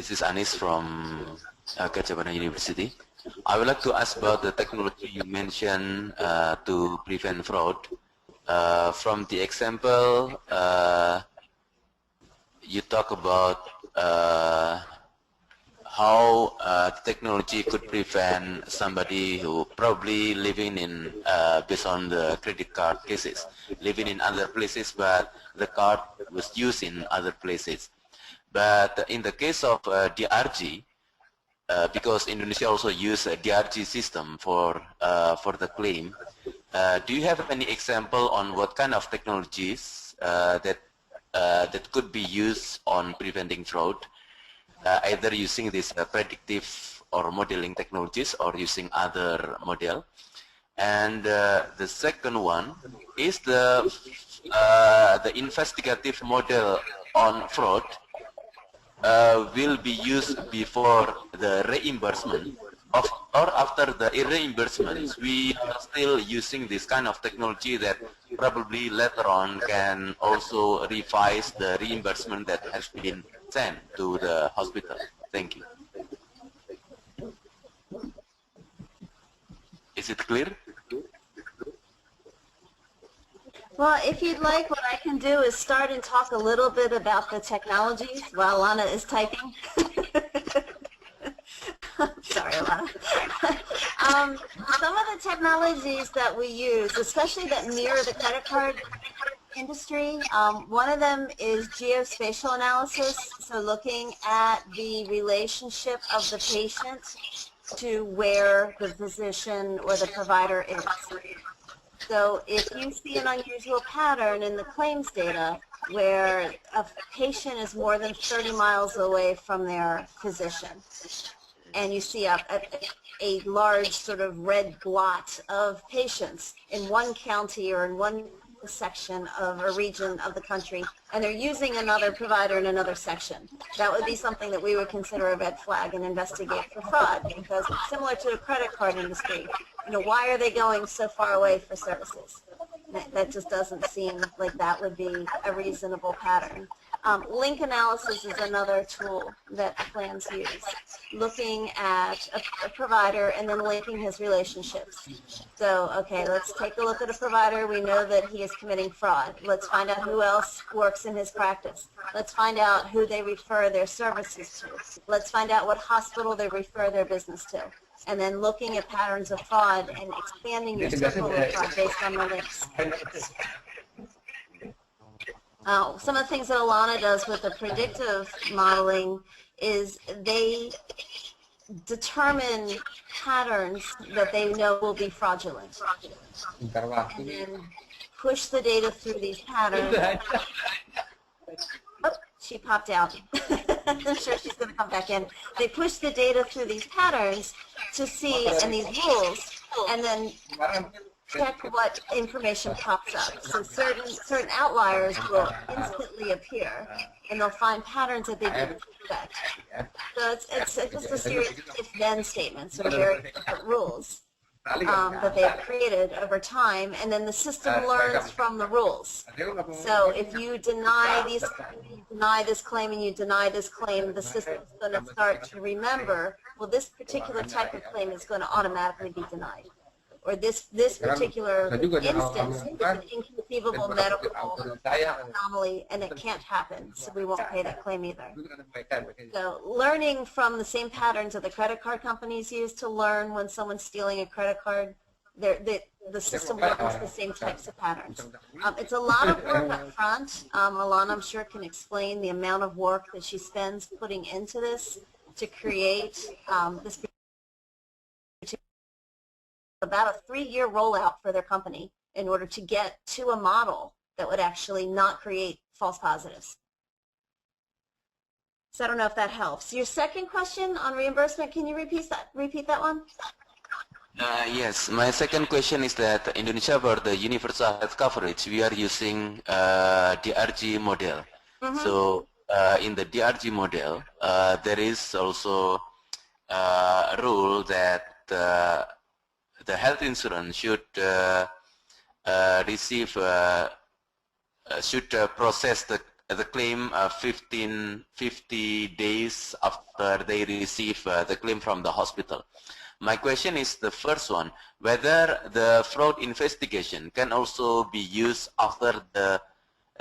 This is Anis from Gajah Mada University. I would like to ask about the technology you mentioned to prevent fraud. From the example, you talk about how technology could prevent somebody who probably living in, based on the credit card cases, living in other places, but the card was used in other places. But in the case of DRG, because Indonesia also use a DRG system for the claim, do you have any example on what kind of technologies that could be used on preventing fraud, either using this predictive or modeling technologies or using other model? And the second one is the investigative model on fraud will be used before the reimbursement or after the reimbursements. We are still using this kind of technology that probably later on can also revise the reimbursement that has been sent to the hospital. Thank you. Is it clear? Well, if you'd like, what I can do is start and talk a little bit about the technologies while Lana is typing. Sorry, Lana. Some of the technologies that we use, especially that mirror the credit card industry, one of them is geospatial analysis, so looking at the relationship of the patient to where the physician or the provider is. So if you see an unusual pattern in the claims data where a patient is more than 30 miles away from their physician, and you see a large sort of red blot of patients in one county or in one section of a region of the country, and they're using another provider in another section, that would be something that we would consider a red flag and investigate for fraud, because it's similar to the credit card industry. You know, why are they going so far away for services? That just doesn't seem like that would be a reasonable pattern. Link analysis is another tool that plans use, looking at a provider and then linking his relationships. So, okay, let's take a look at a provider. We know that he is committing fraud. Let's find out who else works in his practice. Let's find out who they refer their services to. Let's find out what hospital they refer their business to. And then looking at patterns of fraud and expanding your circle of fraud based on the links. Some of the things that Alana does with the predictive modeling is they determine patterns that they know will be fraudulent. And then push the data through these patterns. Oh, she popped out. I'm sure she's going to come back in. They push the data through these patterns to see, and these rules, and then check what information pops up. So certain outliers will instantly appear, and they'll find patterns that they didn't expect. So it's just a series of if-then statements or very different rules that they have created over time, and then the system learns from the rules. So if you deny this claim and you deny this claim, the system is going to start to remember, well, this particular type of claim is going to automatically be denied. Or this particular instance is an inconceivable medical anomaly and it can't happen, so we won't pay that claim either. So learning from the same patterns that the credit card companies use to learn when someone's stealing a credit card, the system learns the same types of patterns. It's a lot of work up front. Alana, I'm sure, can explain the amount of work that she spends putting into this to create this about a 3-year rollout for their company in order to get to a model that would actually not create false positives. So I don't know if that helps. Your second question on reimbursement, can you repeat that one? Yes, my second question is that Indonesia, for the universal health coverage, we are using DRG model. Mm-hmm. So in the DRG model, there is also a rule that the health insurance should process the claim 50 days after they receive the claim from the hospital. My question is the first one, whether the fraud investigation can also be used after the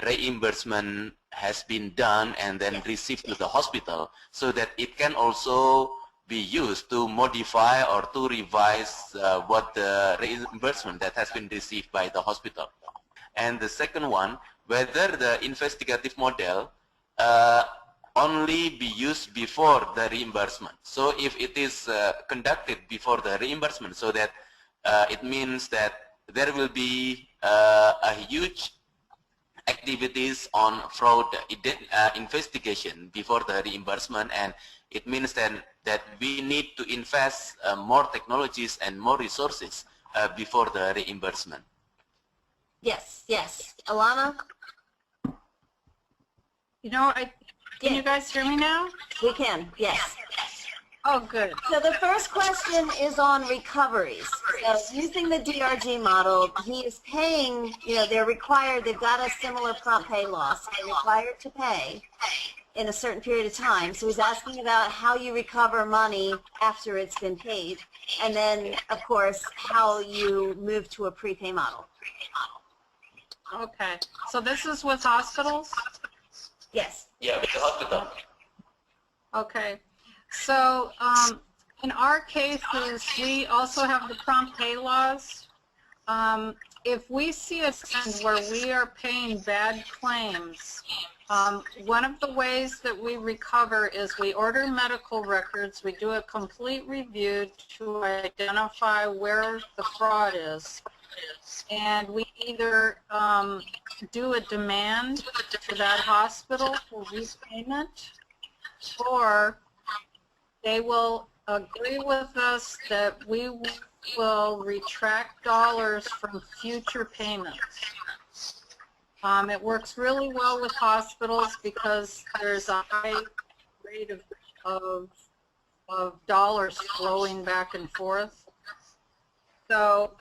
reimbursement has been done and then received to the hospital, so that it can also be used to modify or to revise what the reimbursement that has been received by the hospital. And the second one, whether the investigative model only be used before the reimbursement. So if it is conducted before the reimbursement, so that it means that there will be a huge activities on fraud investigation before the reimbursement, and it means then that we need to invest more technologies and more resources before the reimbursement. Yes, yes. Alana? You know, can you guys hear me now? We can, yes. Oh, good. So the first question is on recoveries. So using the DRG model, he is paying, they're required, they've got a similar prompt pay law, so they're required to pay in a certain period of time. So he's asking about how you recover money after it's been paid, and then, of course, how you move to a prepay model. Okay. So this is with hospitals? Yes. Yeah, with the hospital. Okay. So in our cases, we also have the prompt pay laws. If we see a trend where we are paying bad claims, one of the ways that we recover is we order medical records, we do a complete review to identify where the fraud is, and we either do a demand to that hospital for repayment, or they will agree with us that we will retract dollars from future payments. It works really well with hospitals because there's a high rate of dollars flowing back and forth. So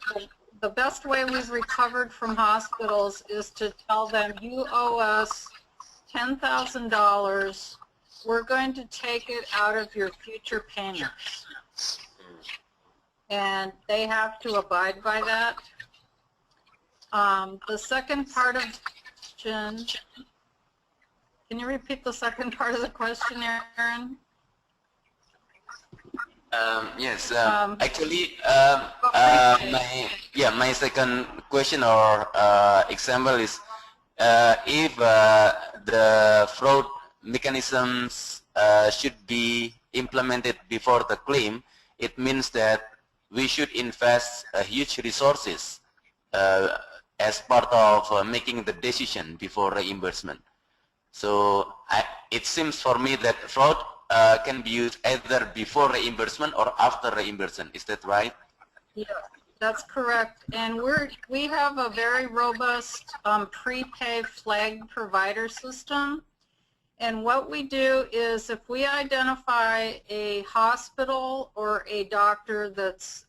the best way we've recovered from hospitals is to tell them, you owe us $10,000. We're going to take it out of your future payments. And they have to abide by that. The second part of the question, can you repeat the second part of the question, Aaron? Yes, actually, my second question or example is if the fraud mechanisms should be implemented before the claim, it means that we should invest huge resources as part of making the decision before reimbursement. So it seems for me that fraud can be used either before reimbursement or after reimbursement. Is that right? Yeah, that's correct. And we have a very robust prepay flag provider system. And what we do is if we identify a hospital or a doctor that's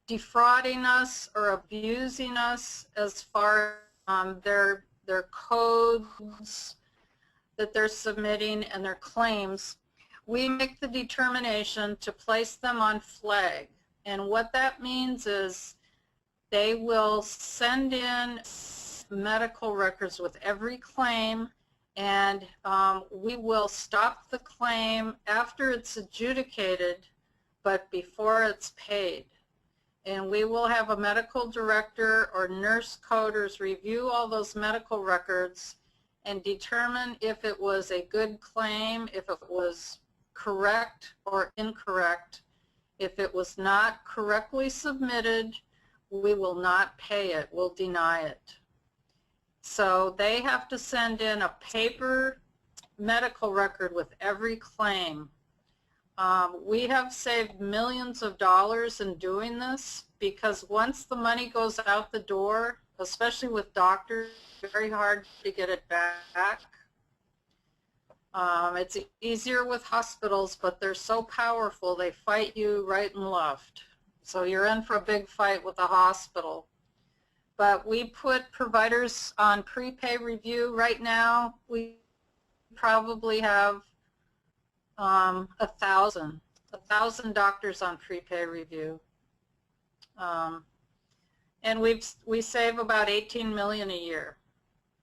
defrauding us or abusing us as far as their codes that they're submitting and their claims, we make the determination to place them on flag. And what that means is they will send in medical records with every claim, and we will stop the claim after it's adjudicated, but before it's paid. And we will have a medical director or nurse coders review all those medical records and determine if it was a good claim, if it was correct or incorrect. If it was not correctly submitted, we will not pay it, we'll deny it. So they have to send in a paper medical record with every claim. We have saved millions of dollars in doing this because once the money goes out the door, especially with doctors, it's very hard to get it back. It's easier with hospitals, but they're so powerful, they fight you right and left. So you're in for a big fight with the hospital. but we put providers on prepay review. Right now, we probably have 1,000 doctors on prepay review. And we save about 18 million a year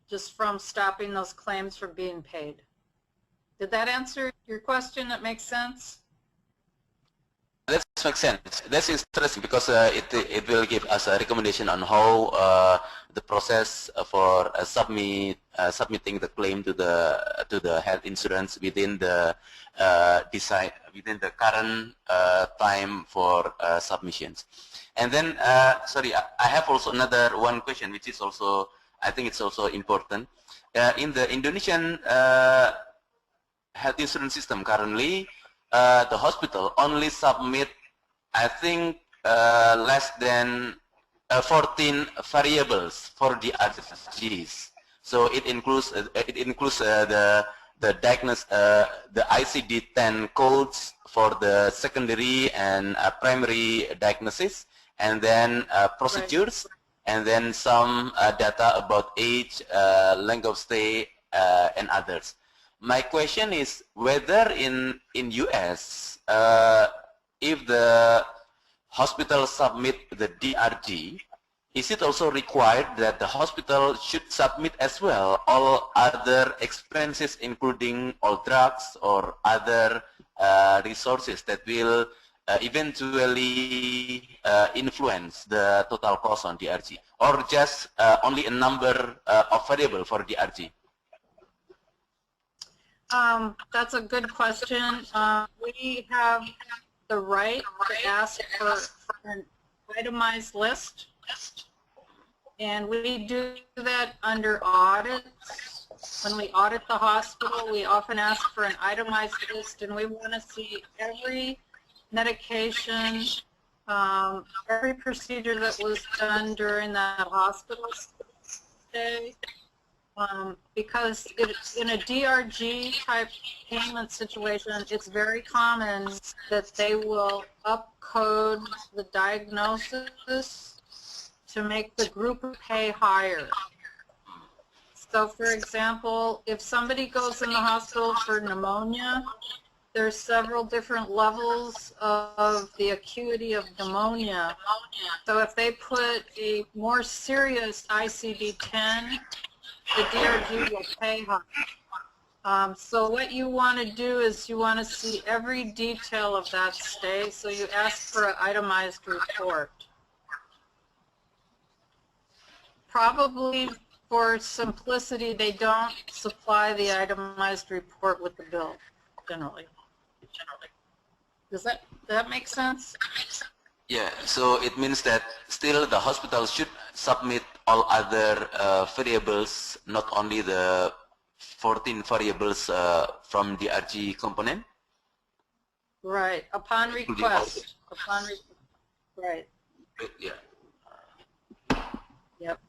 just from stopping those claims from being paid. Did that answer your question? That makes sense? That makes sense. That's interesting because it will give us a recommendation on how the process for submitting the claim to the health insurance within the within the current time for submissions. And then, sorry, I have also another one question, which is also, I think it's also important. In the Indonesian health insurance system currently, the hospital only submit, I think, less than 14 variables for the RGs. So it includes the diagnosis, the ICD-10 codes for the secondary and primary diagnosis, and then procedures, and then some data about age, length of stay, and others. My question is whether in US, if the hospital submit the DRG, is it also required that the hospital should submit as well all other expenses, including all drugs or other resources that will eventually influence the total cost on DRG, or just only a number of variable for DRG? That's a good question. We have the right to ask for an itemized list, and we do that under audits. When we audit the hospital, we often ask for an itemized list, and we want to see every medication, every procedure that was done during that hospital stay. Because in a DRG type payment situation, it's very common that they will upcode the diagnosis to make the group pay higher. So for example, if somebody goes in the hospital for pneumonia, there's several different levels of the acuity of pneumonia. So if they put a more serious ICD-10, the DRG will pay high. So what you want to do is you want to see every detail of that stay, so you ask for an itemized report. Probably for simplicity, they don't supply the itemized report with the bill, generally. Does that make sense? Yeah, so it means that still the hospital should submit all other variables, not only the 14 variables from the RG component? Right, upon request. Right. Yeah. Yep.